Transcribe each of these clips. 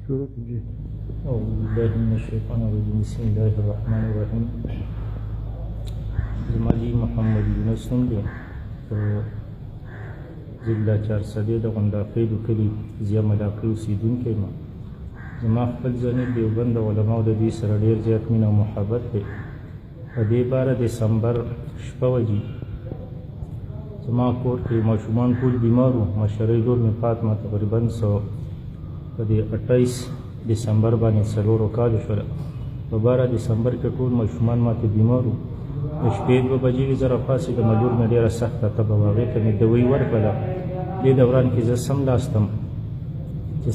سورة الجن. أعوذ بالله من الشيطان الرجيم. بسم الله الرحمن الرحيم. زمالي محمد يونس نوم دی په ضلع چارسدې د غونډافیلو کلي ضیا ملاقي اوسېدونکی یم. زما خپل ځاني دیوبند علماو د دوی سره ډېر زیات مینه او محبت دی. په دې 12 دسمبر شپه وجې زما کور کې ماشومان ټول بیمار وو. مشرۍ لور مې فاطمه تقریبا په دې 28 دسمبر باندې 4 کالو شوله. په 12 دسمبر کې ټول ماشومان ماته بیمار وو. د شپې 2 بجې وې زه راپاڅېدم. لور مې ډېره سخته تبه وه. هغې ته مې دوۍ ورکړله. دې دوران کې زه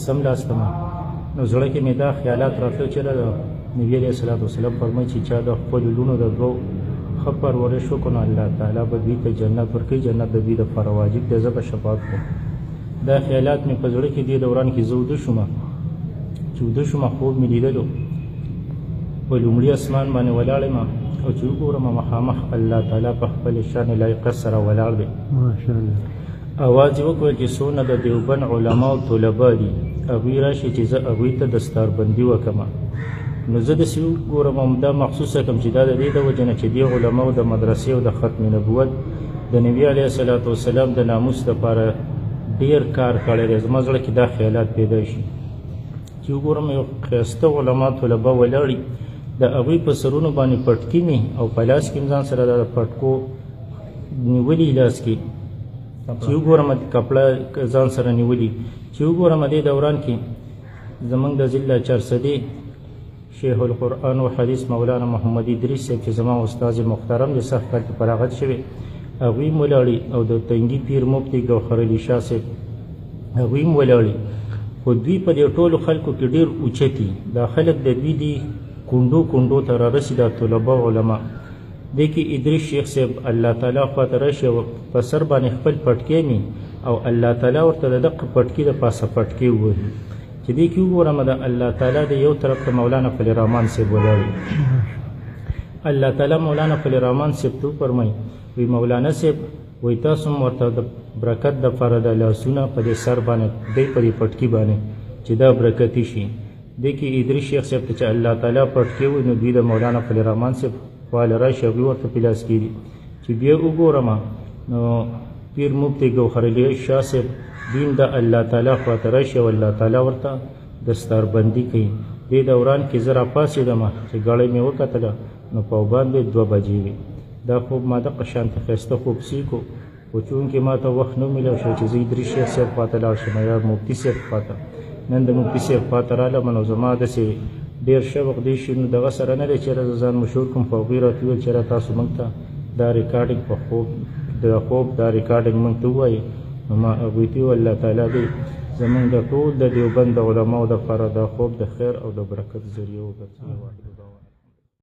سملاستم نو زړه کې مې دا خیالات راتلل چې نبي علیه الصلاة والسلام فرمایي چې چا د خپلو لوڼو د دوو ښه پرورش وکړو نو الله تعالی به دوی ته جنت ورکوي. جنت د دوی دپاره واجب دی. زه به شفاعت کوم. دا خیالات مې په زړه کې دې دوران کې زه وده شوم. خوب مې لیدلو په لومړي اسمان باندې ولاړ یم او چې وګورم مخامخ الله تعالی په خپل شان لایقه سره ولاړ دی. ماشاءالله. اواز یې وکړ چې څونه د دیوبند علما او طلبا دي هغوی راشي چې زه هغوی ته دستاربندي وکړم. نو زه داسې وګورم همدا محسوسه کړم چې دا د دې د وجې نه چې دې علماو د مدرسې او د ختم نبوت د نبي علیه الصلاة والسلام د ناموس دپاره ډېر کار کړی دی. زما زړه کې دا خیالات پیدا شي چې وګورم یو ښایسته علما طلبا ولاړي د هغوی په سرونو باندې پټکي مې او په لاس کې ځان سره د پټکو نیولي لاس کې چې وګورم کپړه ځان سره نیولي چې وګورم دې دوران کې زمونږ د ضلع چارسدې شیخ القرآن و حدیث مولانا محمد ادریس صاحب چې زما استاد محترم د سخت کال کې فراغت شوی هغوی هم ولاړي او د تنګي پیر مفتي ګوهر علي شاه صاحب هغوی هم ولاړي. خو دوی په دې ټولو خلکو کې ډېر اوچتي. دا خلک د دوی دي کونډو ته رارسي دا طلبا علما. دې کې ادریس شیخ صاحب الله تعالی خواته راشي او په سر باندې خپل پټکې مې او الله تعالی ورته د دقه پټکي د پاسه پټکې ووهي چې دې کې وګورم د الله تعالی د یو طرف ته مولانا فضل الرحمن صاحب ولاړ. الله تعالی مولانا فضل الرحمن صاحب ته وفرمایي وی مولانا صاحب وی تاسو هم ورته د برکت دپاره د لاسونه په دې سر باندې دی په دې پټکي باندې چې دا برکتي شي. دې کې ادریس شیخ صاحب ته چې الله تعالی پټکې وي نو دوی د مولانا فضل الرحمن صاحب خواله راشي هغوی ورته په لاس کېږي چې بیا وګورم نو پیر مفتي ګوهر علي شاه صاحب دین د الله تعالی خواته راشي او الله تعالی ورته دستاربندي کوي. دې دوران کې زه راپاڅېدم چې ګاړۍ مې وکتله نو په باندې 2 بجې وې. دا خوب ما دقه شانته ښایسته خوب سیکو خو چونکې ما ته وخت نه میلاو شو چې زه ادریس شیخ صاحب خواته لاړ شم یا مفتي صاحب خواته. نن د مفتي صاحب خواته رالم نو زما داسې ډېر شوق دی شي نو دغه سره نه دی چې زه ځان مشهور کړم. خو هغوی راته وویل چې تاسو موږ ته دا ریکارډینګ په خوب دا ریکارډینګ موږ ته ووایي. نو ما هغوی ته وویل الله تعالی دی زموږ د ټول د دیوبند د علماو دپاره دا خوب د خیر او د برکت ذریعه وګرځوي.